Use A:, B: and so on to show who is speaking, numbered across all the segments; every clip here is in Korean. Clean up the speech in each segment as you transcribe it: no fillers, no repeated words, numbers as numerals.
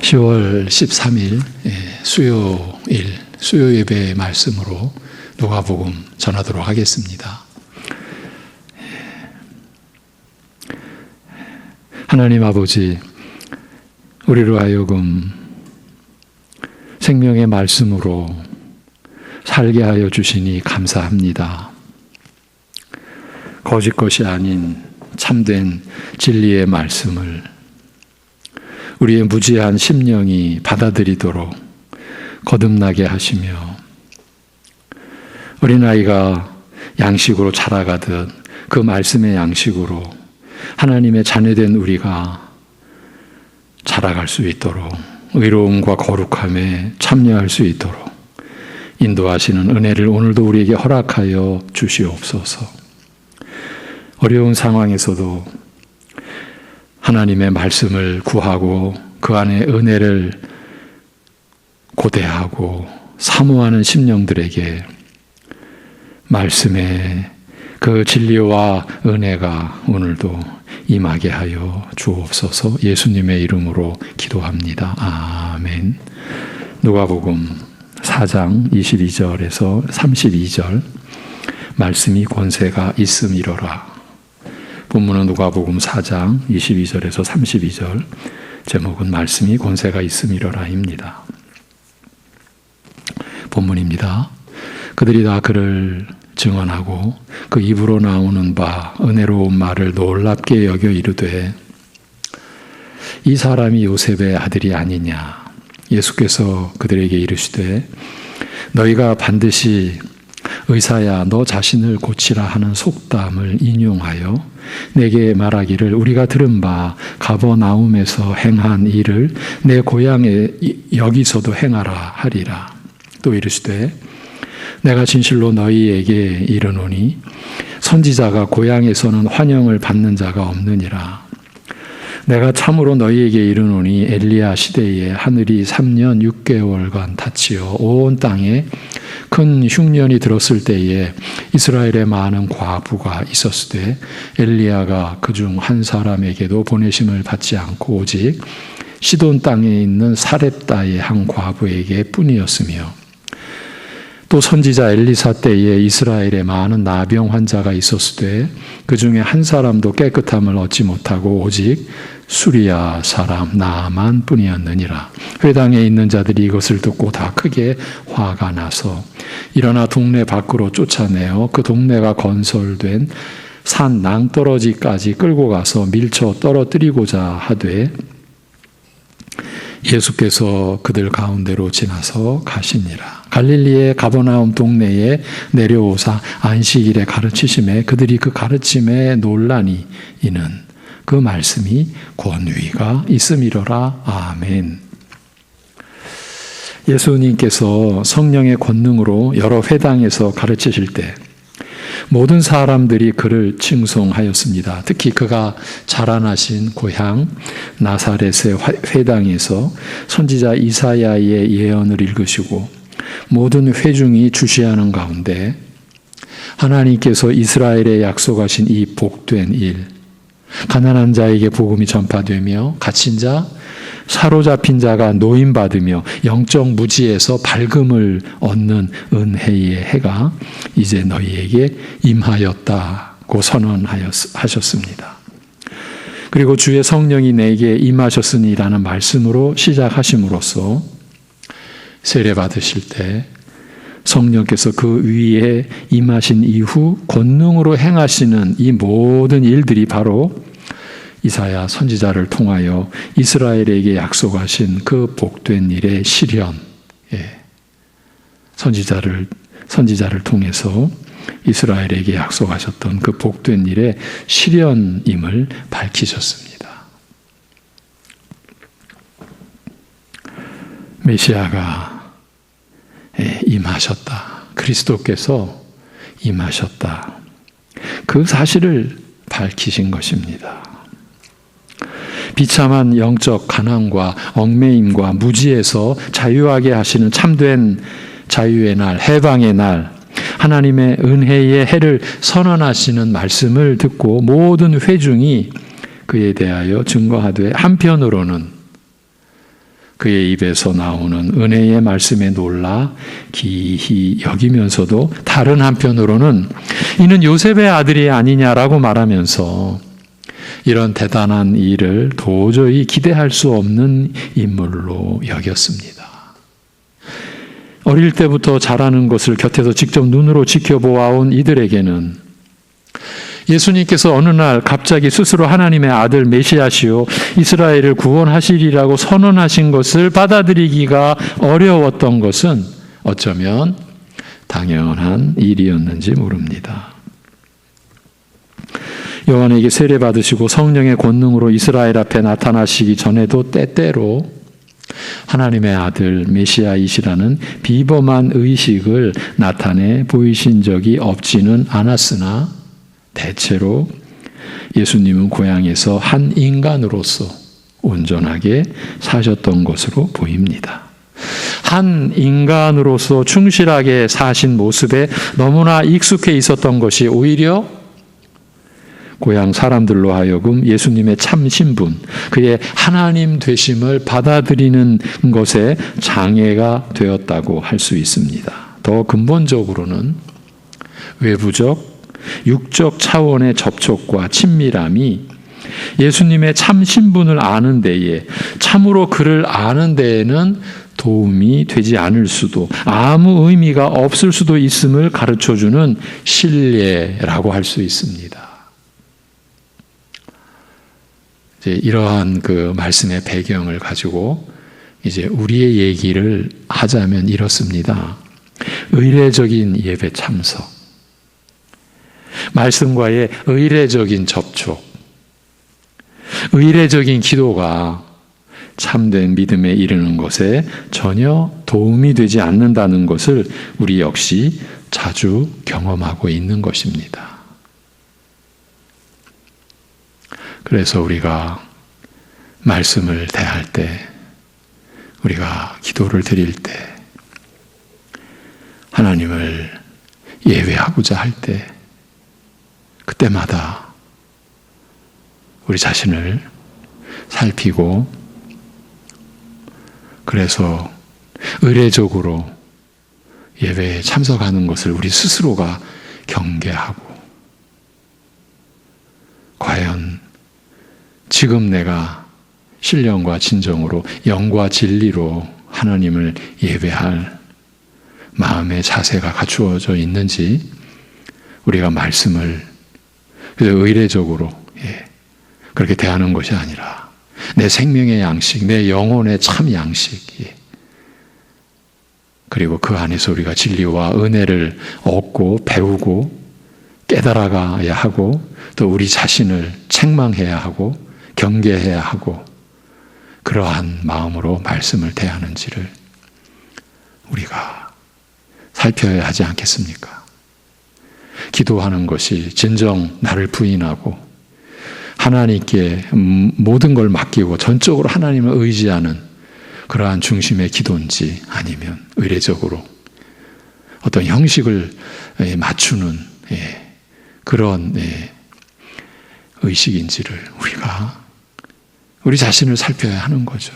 A: 10월 13일 수요 예배 말씀으로 누가복음 전하도록 하겠습니다. 하나님 아버지, 우리로 하여금 생명의 말씀으로 살게 하여 주시니 감사합니다. 거짓 것이 아닌 참된 진리의 말씀을 우리의 무지한 심령이 받아들이도록 거듭나게 하시며, 어린아이가 양식으로 자라가듯 그 말씀의 양식으로 하나님의 자녀된 우리가 자라갈 수 있도록, 의로움과 거룩함에 참여할 수 있도록 인도하시는 은혜를 오늘도 우리에게 허락하여 주시옵소서. 어려운 상황에서도 하나님의 말씀을 구하고 그 안에 은혜를 고대하고 사모하는 심령들에게 말씀의 그 진리와 은혜가 오늘도 임하게 하여 주옵소서. 예수님의 이름으로 기도합니다. 아멘. 누가복음 4장 22절에서 32절, 말씀이 권세가 있음이로라. 본문은 누가복음 4장 22절에서 32절, 제목은 말씀이 권세가 있음이로라입니다. 본문입니다. 그들이 다 그를 증언하고 그 입으로 나오는 바 은혜로운 말을 놀랍게 여겨 이르되, 이 사람이 요셉의 아들이 아니냐. 예수께서 그들에게 이르시되, 너희가 반드시 의사야 너 자신을 고치라 하는 속담을 인용하여 내게 말하기를, 우리가 들은 바 가버나움에서 행한 일을 내 고향에 여기서도 행하라 하리라. 또 이르시되, 내가 진실로 너희에게 이르노니 선지자가 고향에서는 환영을 받는 자가 없느니라. 내가 참으로 너희에게 이르노니 엘리야 시대에 하늘이 3년 6개월간 닫히어 온 땅에 큰 흉년이 들었을 때에 이스라엘에 많은 과부가 있었으되 엘리야가 그중 한 사람에게도 보내심을 받지 않고 오직 시돈 땅에 있는 사렙다의 한 과부에게 뿐이었으며, 또 선지자 엘리사 때에 이스라엘에 많은 나병 환자가 있었으되 그 중에 한 사람도 깨끗함을 얻지 못하고 오직 수리야 사람 나만 뿐이었느니라. 회당에 있는 자들이 이것을 듣고 다 크게 화가 나서 일어나 동네 밖으로 쫓아내어 그 동네가 건설된 산 낭떠러지까지 끌고 가서 밀쳐 떨어뜨리고자 하되, 예수께서 그들 가운데로 지나서 가시니라. 갈릴리의 가버나움 동네에 내려오사 안식일에 가르치심에 그들이 그 가르침에 놀라니 이는 그 말씀이 권위가 있음이로라. 아멘. 예수님께서 성령의 권능으로 여러 회당에서 가르치실 때 모든 사람들이 그를 칭송하였습니다. 특히 그가 자라나신 고향 나사렛의 회당에서 선지자 이사야의 예언을 읽으시고 모든 회중이 주시하는 가운데 하나님께서 이스라엘에 약속하신 이 복된 일, 가난한 자에게 복음이 전파되며 갇힌 자, 사로잡힌 자가 노임받으며 영적 무지에서 밝음을 얻는 은혜의 해가 이제 너희에게 임하였다고 선언하셨습니다. 그리고 주의 성령이 내게 임하셨으니라는 말씀으로 시작하심으로써 세례 받으실 때 성령께서 그 위에 임하신 이후 권능으로 행하시는 이 모든 일들이 바로 이사야 선지자를 통하여 이스라엘에게 약속하신 그 복된 일의 실현, 선지자를 통해서 이스라엘에게 약속하셨던 그 복된 일의 실현임을 밝히셨습니다. 메시아가 임하셨다. 그리스도께서 임하셨다. 그 사실을 밝히신 것입니다. 비참한 영적 가난과 얽매임과 무지에서 자유하게 하시는 참된 자유의 날, 해방의 날, 하나님의 은혜의 해를 선언하시는 말씀을 듣고 모든 회중이 그에 대하여 증거하되, 한편으로는 그의 입에서 나오는 은혜의 말씀에 놀라 기히 여기면서도 다른 한편으로는 이는 요셉의 아들이 아니냐라고 말하면서 이런 대단한 일을 도저히 기대할 수 없는 인물로 여겼습니다. 어릴 때부터 자라는 것을 곁에서 직접 눈으로 지켜보아온 이들에게는 예수님께서 어느 날 갑자기 스스로 하나님의 아들 메시아시오 이스라엘을 구원하시리라고 선언하신 것을 받아들이기가 어려웠던 것은 어쩌면 당연한 일이었는지 모릅니다. 요한에게 세례받으시고 성령의 권능으로 이스라엘 앞에 나타나시기 전에도 때때로 하나님의 아들 메시아이시라는 비범한 의식을 나타내 보이신 적이 없지는 않았으나 대체로 예수님은 고향에서 한 인간으로서 온전하게 사셨던 것으로 보입니다. 한 인간으로서 충실하게 사신 모습에 너무나 익숙해 있었던 것이 오히려 고향 사람들로 하여금 예수님의 참 신분, 그의 하나님 되심을 받아들이는 것에 장애가 되었다고 할 수 있습니다. 더 근본적으로는 외부적, 육적 차원의 접촉과 친밀함이 예수님의 참 신분을 아는 데에, 참으로 그를 아는 데에는 도움이 되지 않을 수도, 아무 의미가 없을 수도 있음을 가르쳐주는 신뢰라고 할 수 있습니다. 이제 이러한 그 말씀의 배경을 가지고 이제 우리의 얘기를 하자면 이렇습니다. 의례적인 예배 참석, 말씀과의 의례적인 접촉, 의례적인 기도가 참된 믿음에 이르는 것에 전혀 도움이 되지 않는다는 것을 우리 역시 자주 경험하고 있는 것입니다. 그래서 우리가 말씀을 대할 때, 우리가 기도를 드릴 때, 하나님을 예배하고자 할 때, 그때마다 우리 자신을 살피고, 그래서 의례적으로 예배에 참석하는 것을 우리 스스로가 경계하고, 과연 지금 내가 신령과 진정으로 영과 진리로 하나님을 예배할 마음의 자세가 갖추어져 있는지, 우리가 말씀을 의례적으로 그렇게 대하는 것이 아니라 내 생명의 양식, 내 영혼의 참 양식, 그리고 그 안에서 우리가 진리와 은혜를 얻고 배우고 깨달아가야 하고, 또 우리 자신을 책망해야 하고 경계해야 하고, 그러한 마음으로 말씀을 대하는지를 우리가 살펴야 하지 않겠습니까? 기도하는 것이 진정 나를 부인하고 하나님께 모든 걸 맡기고 전적으로 하나님을 의지하는 그러한 중심의 기도인지, 아니면 의례적으로 어떤 형식을 맞추는 그런 의식인지를 우리 자신을 살펴야 하는 거죠.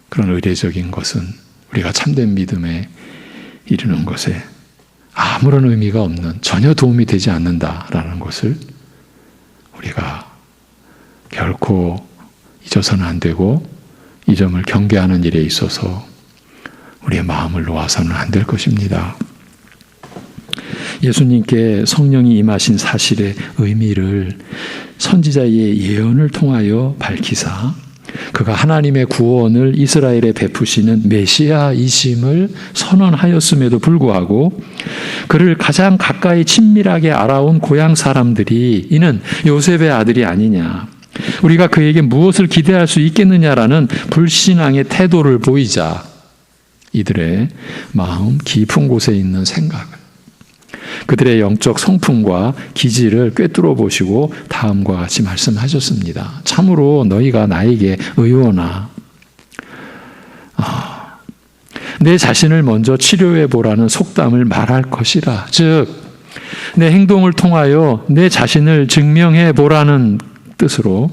A: 그런 의례적인 것은 우리가 참된 믿음에 이르는 것에 아무런 의미가 없는, 전혀 도움이 되지 않는다라는 것을 우리가 결코 잊어서는 안 되고, 이 점을 경계하는 일에 있어서 우리의 마음을 놓아서는 안 될 것입니다. 예수님께 성령이 임하신 사실의 의미를 선지자의 예언을 통하여 밝히사 그가 하나님의 구원을 이스라엘에 베푸시는 메시아이심을 선언하였음에도 불구하고 그를 가장 가까이 친밀하게 알아온 고향 사람들이 이는 요셉의 아들이 아니냐, 우리가 그에게 무엇을 기대할 수 있겠느냐라는 불신앙의 태도를 보이자 이들의 마음 깊은 곳에 있는 생각을, 그들의 영적 성품과 기질을 꿰뚫어 보시고 다음과 같이 말씀하셨습니다. 참으로 너희가 나에게 의원아, 내 자신을 먼저 치료해 보라는 속담을 말할 것이라. 즉, 내 행동을 통하여 내 자신을 증명해 보라는 뜻으로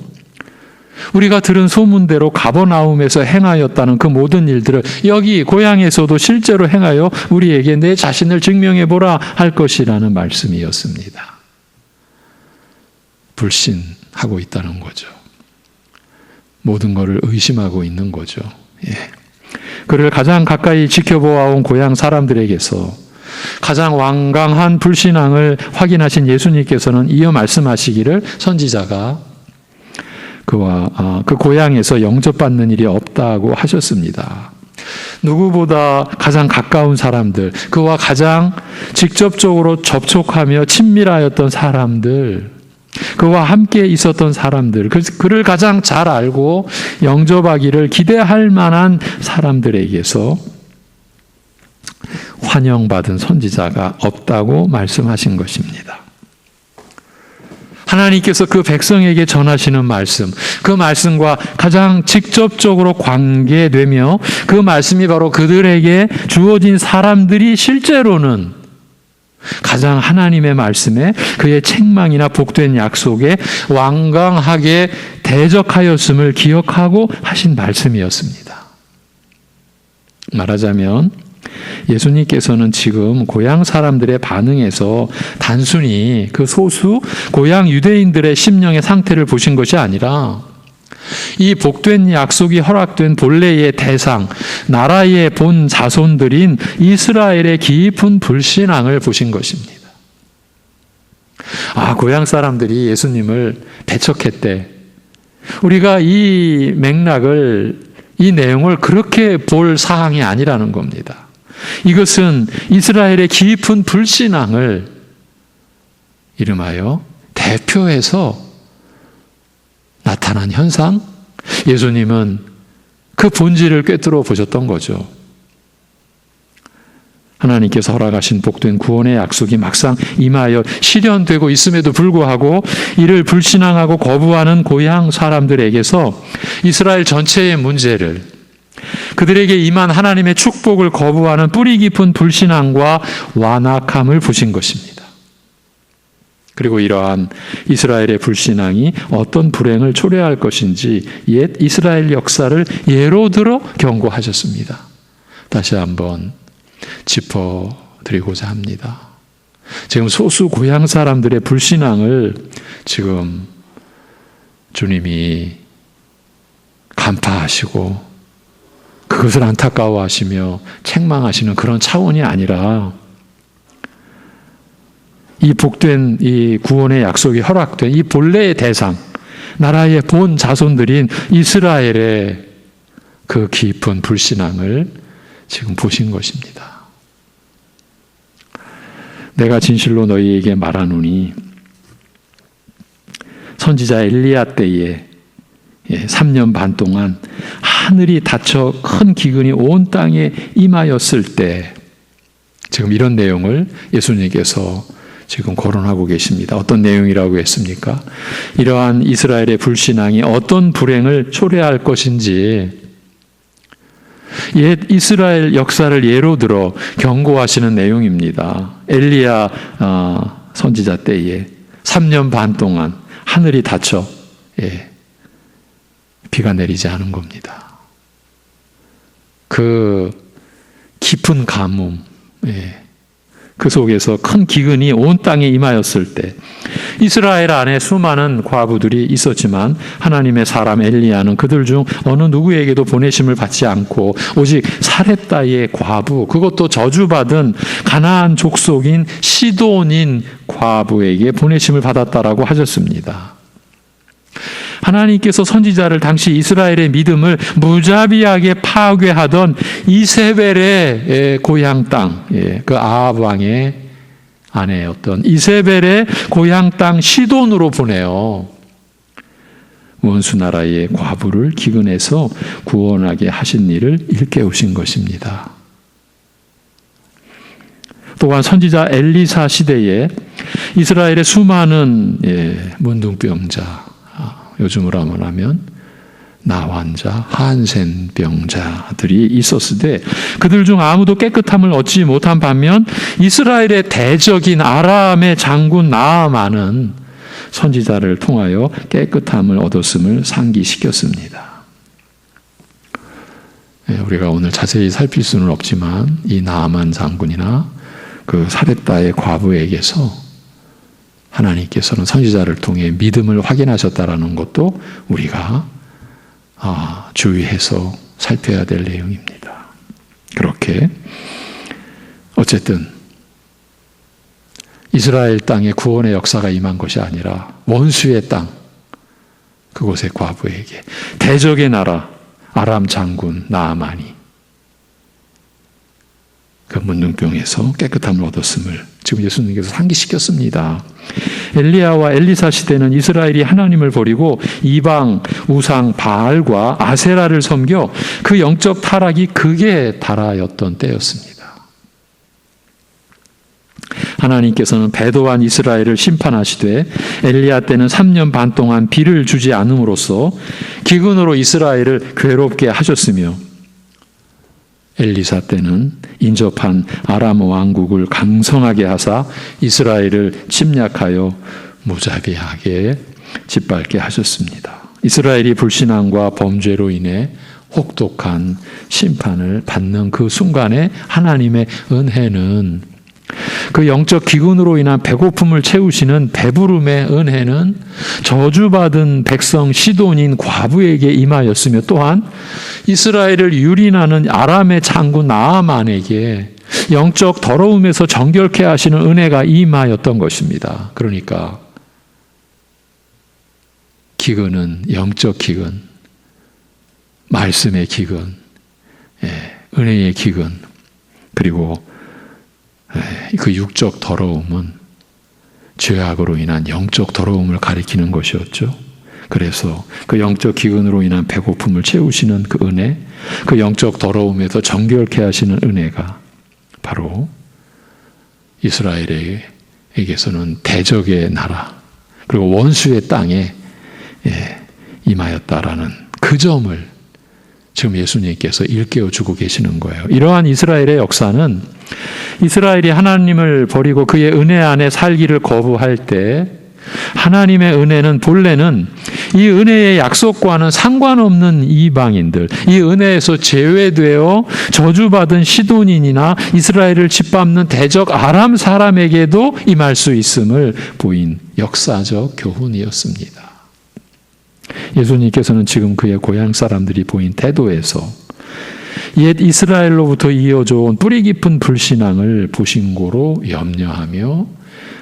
A: 우리가 들은 소문대로 가버나움에서 행하였다는 그 모든 일들을 여기 고향에서도 실제로 행하여 우리에게 내 자신을 증명해보라 할 것이라는 말씀이었습니다. 불신하고 있다는 거죠. 모든 것을 의심하고 있는 거죠. 그를 가장 가까이 지켜보아온 고향 사람들에게서 가장 완강한 불신앙을 확인하신 예수님께서는 이어 말씀하시기를 선지자가 그와 그 고향에서 영접받는 일이 없다고 하셨습니다. 누구보다 가장 가까운 사람들, 그와 가장 직접적으로 접촉하며 친밀하였던 사람들, 그와 함께 있었던 사람들, 그를 가장 잘 알고 영접하기를 기대할 만한 사람들에게서 환영받은 선지자가 없다고 말씀하신 것입니다. 하나님께서 그 백성에게 전하시는 말씀, 그 말씀과 가장 직접적으로 관계되며 그 말씀이 바로 그들에게 주어진 사람들이 실제로는 가장 하나님의 말씀에 그의 책망이나 복된 약속에 완강하게 대적하였음을 기억하고 하신 말씀이었습니다. 말하자면 예수님께서는 지금 고향 사람들의 반응에서 단순히 그 소수 고향 유대인들의 심령의 상태를 보신 것이 아니라 이 복된 약속이 허락된 본래의 대상, 나라의 본 자손들인 이스라엘의 깊은 불신앙을 보신 것입니다. 고향 사람들이 예수님을 배척했대. 우리가 이 맥락을, 이 내용을 그렇게 볼 사항이 아니라는 겁니다. 이것은 이스라엘의 깊은 불신앙을 이름하여 대표해서 나타난 현상, 예수님은 그 본질을 꿰뚫어 보셨던 거죠. 하나님께서 허락하신 복된 구원의 약속이 막상 임하여 실현되고 있음에도 불구하고 이를 불신앙하고 거부하는 고향 사람들에게서 이스라엘 전체의 문제를, 그들에게 임한 하나님의 축복을 거부하는 뿌리 깊은 불신앙과 완악함을 보신 것입니다. 그리고 이러한 이스라엘의 불신앙이 어떤 불행을 초래할 것인지 옛 이스라엘 역사를 예로 들어 경고하셨습니다. 다시 한번 짚어드리고자 합니다. 지금 소수 고향 사람들의 불신앙을 지금 주님이 간파하시고 그것을 안타까워하시며 책망하시는 그런 차원이 아니라 이 복된 이 구원의 약속이 허락된 이 본래의 대상, 나라의 본 자손들인 이스라엘의 그 깊은 불신앙을 지금 보신 것입니다. 내가 진실로 너희에게 말하노니 선지자 엘리야 때에 3년 반 동안 하늘이 닫혀 큰 기근이 온 땅에 임하였을 때, 지금 이런 내용을 예수님께서 지금 거론하고 계십니다. 어떤 내용이라고 했습니까? 이러한 이스라엘의 불신앙이 어떤 불행을 초래할 것인지 옛 이스라엘 역사를 예로 들어 경고하시는 내용입니다. 엘리야 선지자 때에 3년 반 동안 하늘이 닫혀 비가 내리지 않은 겁니다. 그 깊은 가뭄, 그 속에서 큰 기근이 온 땅에 임하였을 때 이스라엘 안에 수많은 과부들이 있었지만 하나님의 사람 엘리야는 그들 중 어느 누구에게도 보내심을 받지 않고 오직 사렙다의 과부, 그것도 저주받은 가나안 족속인 시돈인 과부에게 보내심을 받았다라고 하셨습니다. 하나님께서 선지자를 당시 이스라엘의 믿음을 무자비하게 파괴하던 이세벨의 고향 땅, 그 아합 왕의 아내였던 이세벨의 고향 땅 시돈으로 보내어 원수 나라의 과부를 기근해서 구원하게 하신 일을 일깨우신 것입니다. 또한 선지자 엘리사 시대에 이스라엘의 수많은 문둥병자, 요즘으로 하면 나환자, 한센병자들이 있었을 때 그들 중 아무도 깨끗함을 얻지 못한 반면 이스라엘의 대적인 아람의 장군 나아만은 선지자를 통하여 깨끗함을 얻었음을 상기시켰습니다. 우리가 오늘 자세히 살필 수는 없지만 이 나아만 장군이나 그 사렙다의 과부에게서 하나님께서는 선지자를 통해 믿음을 확인하셨다라는 것도 우리가 주의해서 살펴야 될 내용입니다. 그렇게 어쨌든 이스라엘 땅에 구원의 역사가 임한 것이 아니라 원수의 땅, 그곳의 과부에게 대적의 나라 아람 장군 나아만이 그 문둥병에서 깨끗함을 얻었음을 지금 예수님께서 상기시켰습니다. 엘리야와 엘리사 시대는 이스라엘이 하나님을 버리고 이방 우상 바알과 아세라를 섬겨 그 영적 타락이 극에 달하였던 때였습니다. 하나님께서는 배도한 이스라엘을 심판하시되 엘리야 때는 3년 반 동안 비를 주지 않음으로써 기근으로 이스라엘을 괴롭게 하셨으며 엘리사 때는 인접한 아람 왕국을 강성하게 하사 이스라엘을 침략하여 무자비하게 짓밟게 하셨습니다. 이스라엘이 불신앙과 범죄로 인해 혹독한 심판을 받는 그 순간에 하나님의 은혜는 그 영적 기근으로 인한 배고픔을 채우시는 배부름의 은혜는 저주받은 백성 시돈인 과부에게 임하였으며 또한 이스라엘을 유린하는 아람의 장군 나아만에게 영적 더러움에서 정결케 하시는 은혜가 임하였던 것입니다. 그러니까 기근은 영적 기근, 말씀의 기근, 은혜의 기근, 그리고 그 육적 더러움은 죄악으로 인한 영적 더러움을 가리키는 것이었죠. 그래서 그 영적 기근으로 인한 배고픔을 채우시는 그 은혜, 그 영적 더러움에서 정결케 하시는 은혜가 바로 이스라엘에게서는 대적의 나라 그리고 원수의 땅에 임하였다라는 그 점을 지금 예수님께서 일깨워주고 계시는 거예요. 이러한 이스라엘의 역사는 이스라엘이 하나님을 버리고 그의 은혜 안에 살기를 거부할 때 하나님의 은혜는 본래는 이 은혜의 약속과는 상관없는 이방인들, 이 은혜에서 제외되어 저주받은 시돈인이나 이스라엘을 짓밟는 대적 아람 사람에게도 임할 수 있음을 보인 역사적 교훈이었습니다. 예수님께서는 지금 그의 고향 사람들이 보인 태도에서 옛 이스라엘로부터 이어져 온 뿌리 깊은 불신앙을 보신고로 염려하며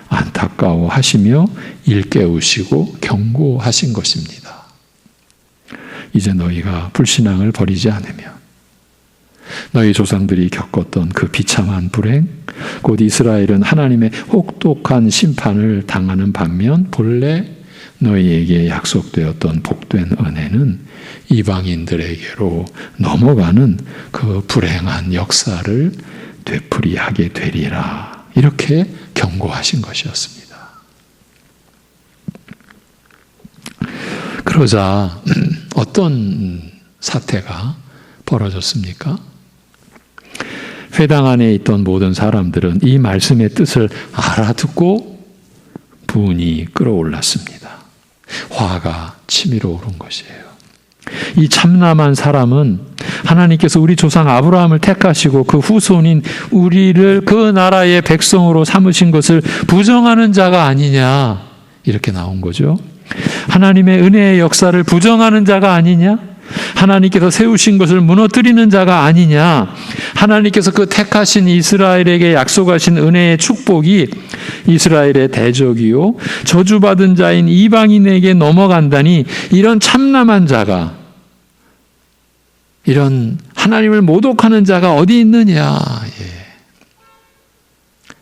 A: 안타까워하시며 일깨우시고 경고하신 것입니다. 이제 너희가 불신앙을 버리지 않으면 너희 조상들이 겪었던 그 비참한 불행, 곧 이스라엘은 하나님의 혹독한 심판을 당하는 반면 본래 너희에게 약속되었던 복된 은혜는 이방인들에게로 넘어가는 그 불행한 역사를 되풀이하게 되리라. 이렇게 경고하신 것이었습니다. 그러자 어떤 사태가 벌어졌습니까? 회당 안에 있던 모든 사람들은 이 말씀의 뜻을 알아듣고 분이 끓어올랐습니다. 화가 치밀어 오른 것이에요. 이 참남한 사람은 하나님께서 우리 조상 아브라함을 택하시고 그 후손인 우리를 그 나라의 백성으로 삼으신 것을 부정하는 자가 아니냐, 이렇게 나온 거죠. 하나님의 은혜의 역사를 부정하는 자가 아니냐, 하나님께서 세우신 것을 무너뜨리는 자가 아니냐, 하나님께서 그 택하신 이스라엘에게 약속하신 은혜의 축복이 이스라엘의 대적이요 저주받은 자인 이방인에게 넘어간다니, 이런 참남한 자가, 이런 하나님을 모독하는 자가 어디 있느냐.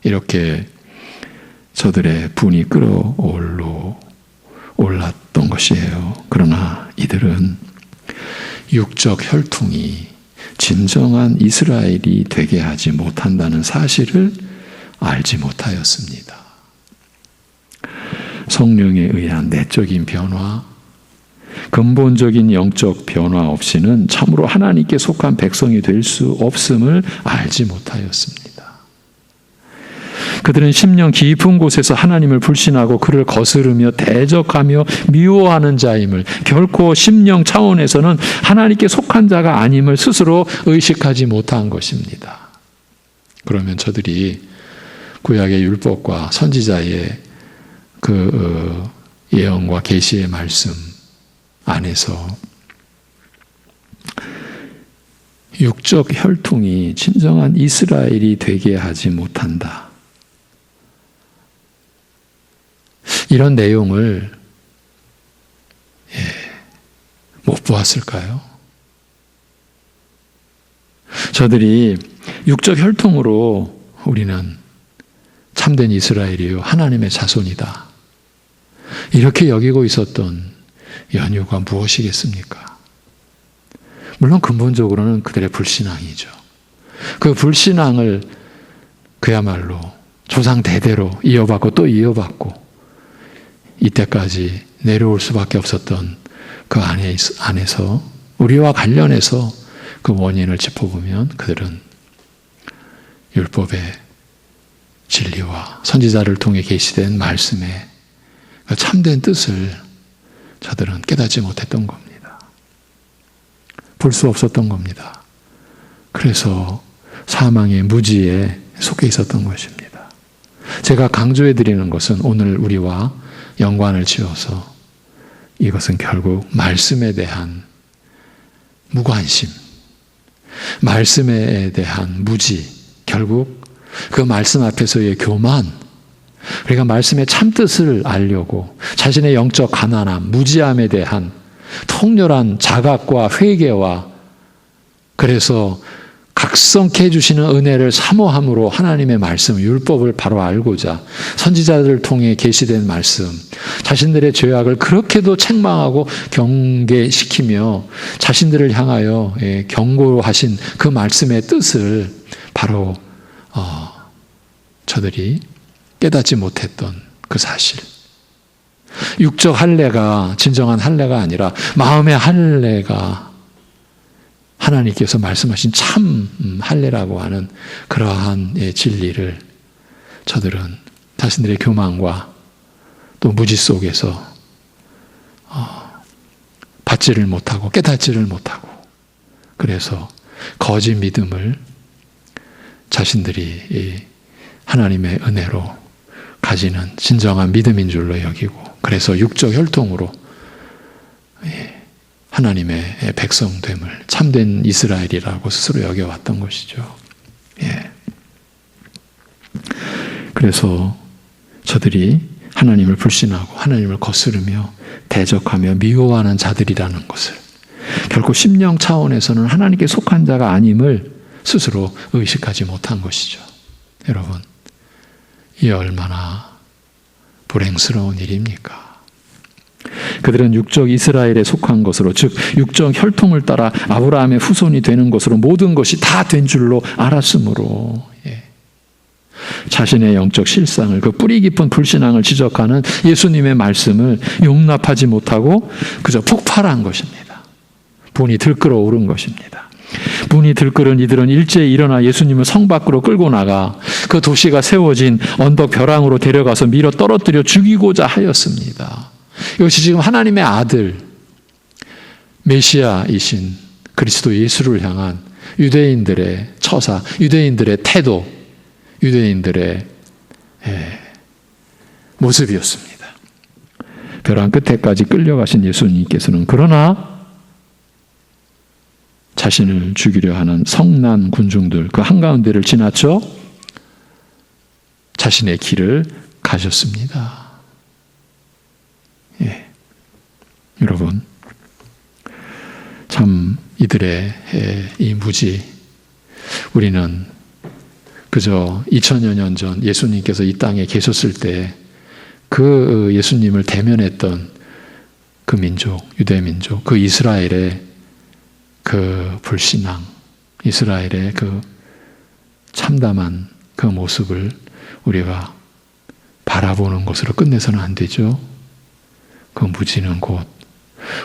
A: 이렇게 저들의 분이 올랐던 것이에요. 그러나 이들은 육적 혈통이 진정한 이스라엘이 되게 하지 못한다는 사실을 알지 못하였습니다. 성령에 의한 내적인 변화, 근본적인 영적 변화 없이는 참으로 하나님께 속한 백성이 될 수 없음을 알지 못하였습니다. 그들은 심령 깊은 곳에서 하나님을 불신하고 그를 거스르며 대적하며 미워하는 자임을, 결코 심령 차원에서는 하나님께 속한 자가 아님을 스스로 의식하지 못한 것입니다. 그러면 저들이 구약의 율법과 선지자의 그 예언과 계시의 말씀 안에서 육적 혈통이 진정한 이스라엘이 되게 하지 못한다. 이런 내용을 못 보았을까요? 저들이 육적 혈통으로 우리는 참된 이스라엘이요, 하나님의 자손이다, 이렇게 여기고 있었던 연유가 무엇이겠습니까? 물론 근본적으로는 그들의 불신앙이죠. 그 불신앙을 그야말로 조상 대대로 이어받고 또 이어받고 이때까지 내려올 수밖에 없었던 그 안에서 우리와 관련해서 그 원인을 짚어보면 그들은 율법의 진리와 선지자를 통해 계시된 말씀의 그 참된 뜻을 저들은 깨닫지 못했던 겁니다. 볼 수 없었던 겁니다. 그래서 사망의 무지에 속해 있었던 것입니다. 제가 강조해 드리는 것은 오늘 우리와 연관을 지어서 이것은 결국 말씀에 대한 무관심, 말씀에 대한 무지, 결국 그 말씀 앞에서의 교만, 우리가 말씀의 참뜻을 알려고 자신의 영적 가난함, 무지함에 대한 통렬한 자각과 회개와, 그래서 각성케 해주시는 은혜를 사모함으로 하나님의 말씀, 율법을 바로 알고자 선지자들을 통해 계시된 말씀, 자신들의 죄악을 그렇게도 책망하고 경계시키며 자신들을 향하여 경고하신 그 말씀의 뜻을 바로 저들이 깨닫지 못했던 그 사실. 육적 할례가 진정한 할례가 아니라 마음의 할례가 하나님께서 말씀하신 참 할례라고 하는 그러한 진리를 저들은 자신들의 교만과 또 무지 속에서 받지를 못하고 깨닫지를 못하고, 그래서 거짓 믿음을 자신들이 하나님의 은혜로 가지는 진정한 믿음인 줄로 여기고, 그래서 육적 혈통으로 하나님의 백성됨을 참된 이스라엘이라고 스스로 여겨왔던 것이죠. 그래서 저들이 하나님을 불신하고 하나님을 거스르며 대적하며 미워하는 자들이라는 것을, 결코 심령 차원에서는 하나님께 속한 자가 아님을 스스로 의식하지 못한 것이죠. 여러분, 이 얼마나 불행스러운 일입니까? 그들은 육적 이스라엘에 속한 것으로, 즉 육적 혈통을 따라 아브라함의 후손이 되는 것으로 모든 것이 다 된 줄로 알았으므로 자신의 영적 실상을, 그 뿌리 깊은 불신앙을 지적하는 예수님의 말씀을 용납하지 못하고 그저 폭발한 것입니다. 분이 들끓어 오른 것입니다. 분이 들끓은 이들은 일제히 일어나 예수님을 성 밖으로 끌고 나가 그 도시가 세워진 언덕 벼랑으로 데려가서 밀어 떨어뜨려 죽이고자 하였습니다. 이것이 지금 하나님의 아들 메시아이신 그리스도 예수를 향한 유대인들의 처사, 유대인들의 태도, 유대인들의 모습이었습니다. 벼랑 끝에까지 끌려가신 예수님께서는 그러나 자신을 죽이려 하는 성난 군중들 그 한가운데를 지나쳐 자신의 길을 가셨습니다. 여러분, 참 이들의 이 무지, 우리는 그저 2000여 년 전 예수님께서 이 땅에 계셨을 때 그 예수님을 대면했던 그 민족, 유대 민족, 그 이스라엘의 그 불신앙, 이스라엘의 그 참담한 그 모습을 우리가 바라보는 것으로 끝내서는 안 되죠. 그 무지는 곧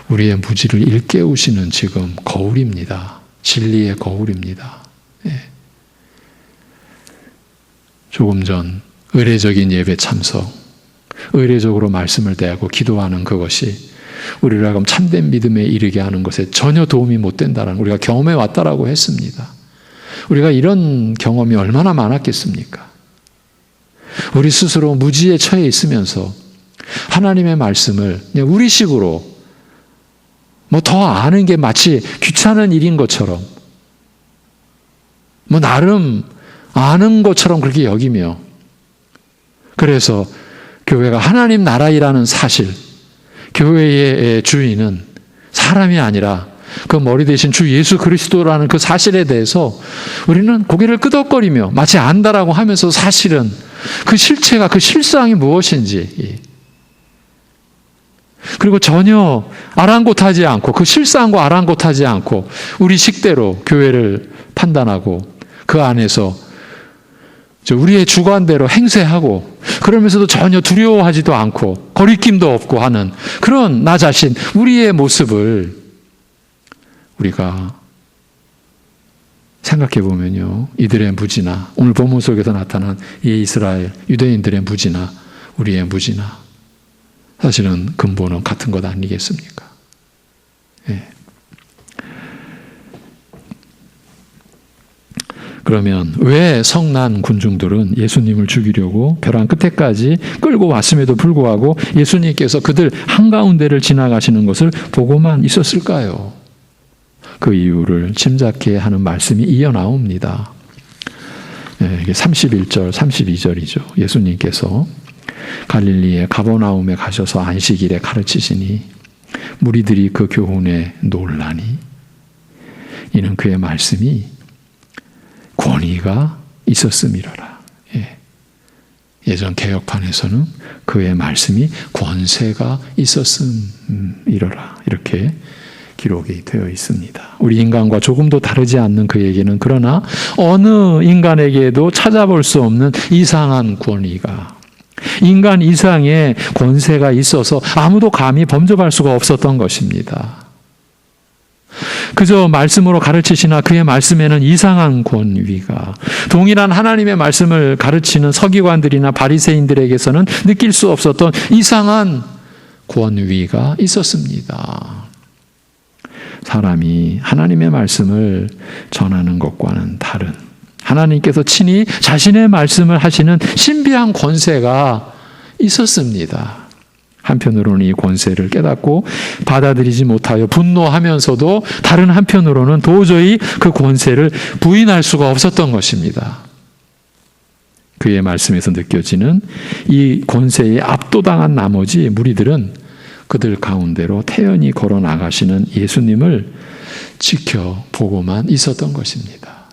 A: 우리의 무지를 일깨우시는 지금 거울입니다. 진리의 거울입니다. 조금 전 의례적인 예배 참석, 의례적으로 말씀을 대하고 기도하는 그것이 우리를 하여금 참된 믿음에 이르게 하는 것에 전혀 도움이 못 된다는 우리가 경험해 왔다라고 했습니다. 우리가 이런 경험이 얼마나 많았겠습니까? 우리 스스로 무지에 처해 있으면서 하나님의 말씀을 그냥 우리식으로 뭐 더 아는 게 마치 귀찮은 일인 것처럼 뭐 나름 아는 것처럼 그렇게 여기며, 그래서 교회가 하나님 나라이라는 사실, 교회의 주인은 사람이 아니라 그 머리 대신 주 예수 그리스도라는 그 사실에 대해서 우리는 고개를 끄덕거리며 마치 안다라고 하면서 사실은 그 실체가, 그 실상이 무엇인지, 그리고 전혀 아랑곳하지 않고 그 실상과 아랑곳하지 않고 우리 식대로 교회를 판단하고 그 안에서 우리의 주관대로 행세하고 그러면서도 전혀 두려워하지도 않고 거리낌도 없고 하는 그런 나 자신, 우리의 모습을 우리가 생각해 보면요, 이들의 무지나 오늘 본문 속에서 나타난 이 이스라엘 유대인들의 무지나 우리의 무지나 사실은 근본은 같은 것 아니겠습니까? 예. 그러면 왜 성난 군중들은 예수님을 죽이려고 벼랑 끝에까지 끌고 왔음에도 불구하고 예수님께서 그들 한가운데를 지나가시는 것을 보고만 있었을까요? 그 이유를 짐작케 하는 말씀이 이어나옵니다. 이게 31절, 32절이죠. 예수님께서 갈릴리의 가버나움에 가셔서 안식일에 가르치시니 무리들이 그 교훈에 놀라니 이는 그의 말씀이 권위가 있었음이로라. 예전 개혁판에서는 그의 말씀이 권세가 있었음이로라. 이렇게 기록이 되어 있습니다. 우리 인간과 조금도 다르지 않는 그에게는 그러나 어느 인간에게도 찾아볼 수 없는 이상한 권위가, 인간 이상의 권세가 있어서 아무도 감히 범접할 수가 없었던 것입니다. 그저 말씀으로 가르치시나 그의 말씀에는 이상한 권위가, 동일한 하나님의 말씀을 가르치는 서기관들이나 바리새인들에게서는 느낄 수 없었던 이상한 권위가 있었습니다. 사람이 하나님의 말씀을 전하는 것과는 다른, 하나님께서 친히 자신의 말씀을 하시는 신비한 권세가 있었습니다. 한편으로는 이 권세를 깨닫고 받아들이지 못하여 분노하면서도 다른 한편으로는 도저히 그 권세를 부인할 수가 없었던 것입니다. 그의 말씀에서 느껴지는 이 권세에 압도당한 나머지 무리들은 그들 가운데로 태연히 걸어 나가시는 예수님을 지켜보고만 있었던 것입니다.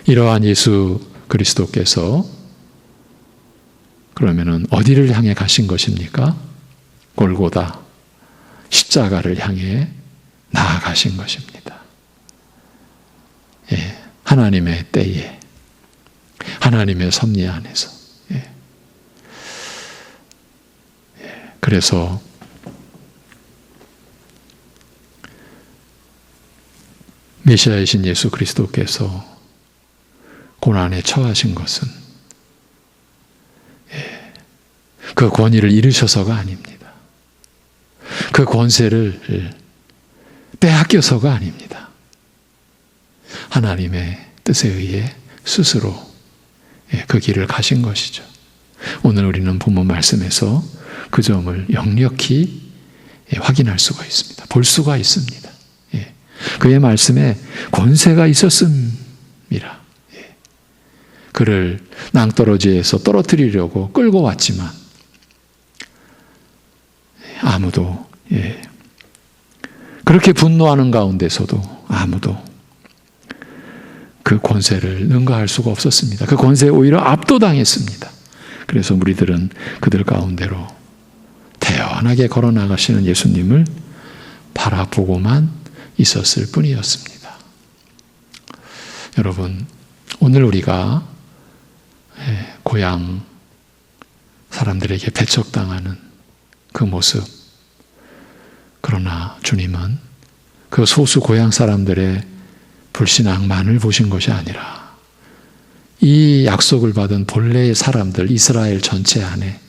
A: 이러한 예수 그리스도께서 그러면은 어디를 향해 가신 것입니까? 골고다 십자가를 향해 나아가신 것입니다. 예, 하나님의 때에, 하나님의 섭리 안에서. 예. 그래서 메시아이신 예수 그리스도께서 고난에 처하신 것은 그 권위를 잃으셔서가 아닙니다. 그 권세를 빼앗겨서가 아닙니다. 하나님의 뜻에 의해 스스로 그 길을 가신 것이죠. 오늘 우리는 본문 말씀에서 그 점을 역력히 확인할 수가 있습니다. 볼 수가 있습니다. 그의 말씀에 권세가 있었음이라. 그를 낭떠러지에서 떨어뜨리려고 끌고 왔지만 아무도, 그렇게 분노하는 가운데서도 아무도 그 권세를 능가할 수가 없었습니다. 그 권세에 오히려 압도당했습니다. 그래서 우리들은 그들 가운데로 태연하게 걸어 나가시는 예수님을 바라보고만 있었을 뿐이었습니다. 여러분, 오늘 우리가 고향 사람들에게 배척당하는 그 모습, 그러나 주님은 그 소수 고향 사람들의 불신앙만을 보신 것이 아니라 이 약속을 받은 본래의 사람들 이스라엘 전체 안에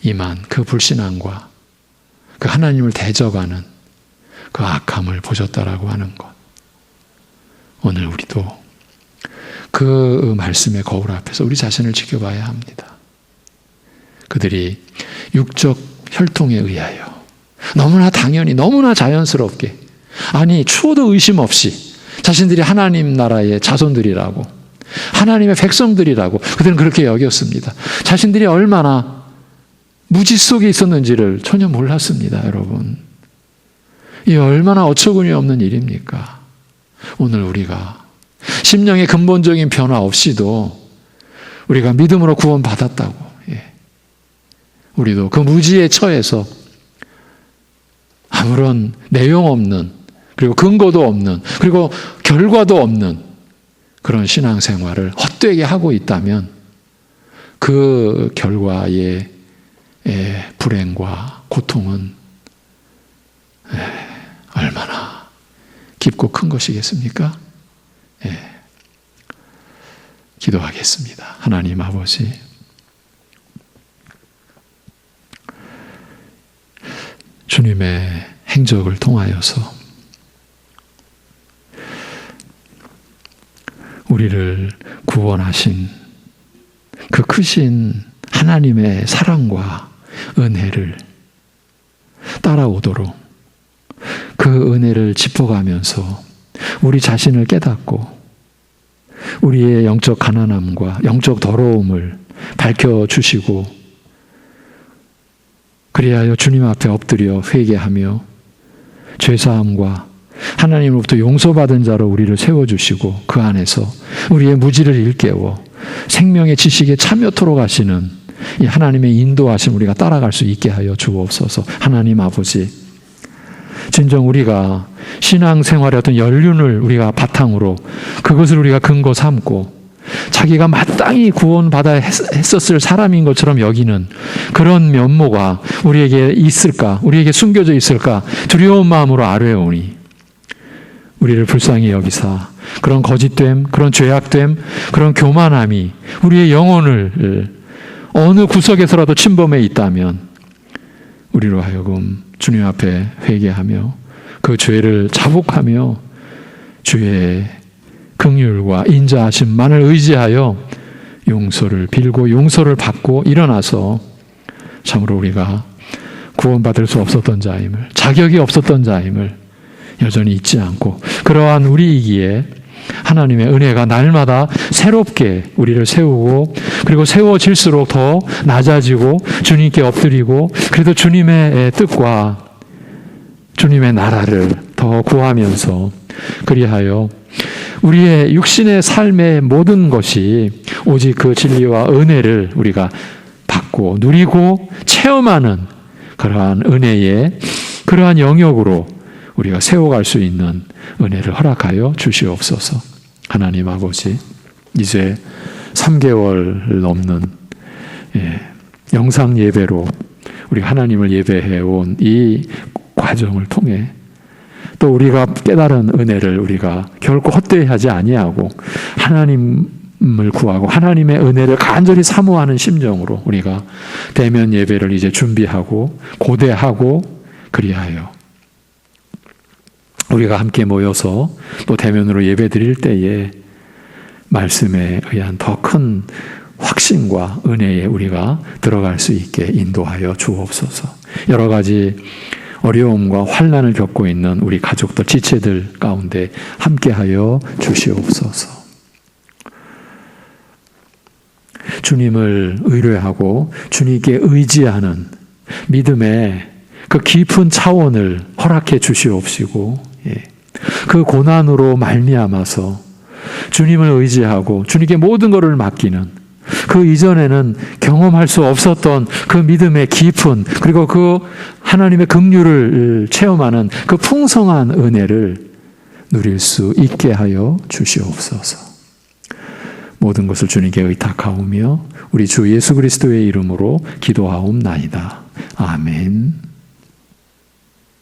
A: 임한 그 불신앙과 그 하나님을 대적하는 그 악함을 보셨다라고 하는 것. 오늘 우리도 그 말씀의 거울 앞에서 우리 자신을 지켜봐야 합니다. 그들이 육적 혈통에 의하여 너무나 당연히 너무나 자연스럽게 아니 추호도 의심 없이 자신들이 하나님 나라의 자손들이라고 하나님의 백성들이라고 그들은 그렇게 여겼습니다. 자신들이 얼마나 무지 속에 있었는지를 전혀 몰랐습니다. 여러분, 이 얼마나 어처구니 없는 일입니까? 오늘 우리가 심령의 근본적인 변화 없이도 우리가 믿음으로 구원받았다고 우리도 그 무지에 처해서 아무런 내용 없는 그리고 근거도 없는 그리고 결과도 없는 그런 신앙생활을 헛되게 하고 있다면 그 결과의 불행과 고통은 얼마나 깊고 큰 것이겠습니까? 기도하겠습니다. 하나님 아버지, 주님의 행적을 통하여서 우리를 구원하신 그 크신 하나님의 사랑과 은혜를 따라오도록 그 은혜를 짚어가면서 우리 자신을 깨닫고 우리의 영적 가난함과 영적 더러움을 밝혀주시고 그리하여 주님 앞에 엎드려 회개하며 죄사함과 하나님으로부터 용서받은 자로 우리를 세워주시고 그 안에서 우리의 무지를 일깨워 생명의 지식에 참여토록 하시는 이 하나님의 인도하심 우리가 따라갈 수 있게 하여 주옵소서. 하나님 아버지, 진정 우리가 신앙생활의 어떤 연륜을 우리가 바탕으로 그것을 우리가 근거 삼고 자기가 마땅히 구원받아야 했었을 사람인 것처럼 여기는 그런 면모가 우리에게 있을까, 우리에게 숨겨져 있을까 두려운 마음으로 아뢰오니 우리를 불쌍히 여기사 그런 거짓됨, 그런 죄악됨, 그런 교만함이 우리의 영혼을 어느 구석에서라도 침범해 있다면 우리로 하여금 주님 앞에 회개하며 그 죄를 자복하며 주의 긍휼과 인자하심만을 의지하여 용서를 빌고 용서를 받고 일어나서 참으로 우리가 구원받을 수 없었던 자임을, 자격이 없었던 자임을 여전히 잊지 않고 그러한 우리이기에 하나님의 은혜가 날마다 새롭게 우리를 세우고 그리고 세워질수록 더 낮아지고 주님께 엎드리고 그래도 주님의 뜻과 주님의 나라를 더 구하면서 그리하여 우리의 육신의 삶의 모든 것이 오직 그 진리와 은혜를 우리가 받고 누리고 체험하는 그러한 은혜의 그러한 영역으로 우리가 세워갈 수 있는 은혜를 허락하여 주시옵소서. 하나님 아버지, 이제 3개월 넘는 영상 예배로 우리가 하나님을 예배해 온 이 과정을 통해 또 우리가 깨달은 은혜를 우리가 결코 헛되이 하지 아니하고 하나님을 구하고 하나님의 은혜를 간절히 사모하는 심정으로 우리가 대면 예배를 이제 준비하고 고대하고 그리하여 우리가 함께 모여서 또 대면으로 예배 드릴 때에 말씀에 의한 더 큰 확신과 은혜에 우리가 들어갈 수 있게 인도하여 주옵소서. 여러 가지 어려움과 환난을 겪고 있는 우리 가족들, 지체들 가운데 함께하여 주시옵소서. 주님을 의뢰하고 주님께 의지하는 믿음의 그 깊은 차원을 허락해 주시옵시고 그 고난으로 말미암아서 주님을 의지하고 주님께 모든 것을 맡기는 그 이전에는 경험할 수 없었던 그 믿음의 깊은 그리고 그 하나님의 긍휼을 체험하는 그 풍성한 은혜를 누릴 수 있게 하여 주시옵소서. 모든 것을 주님께 의탁하오며 우리 주 예수 그리스도의 이름으로 기도하옵나이다. 아멘.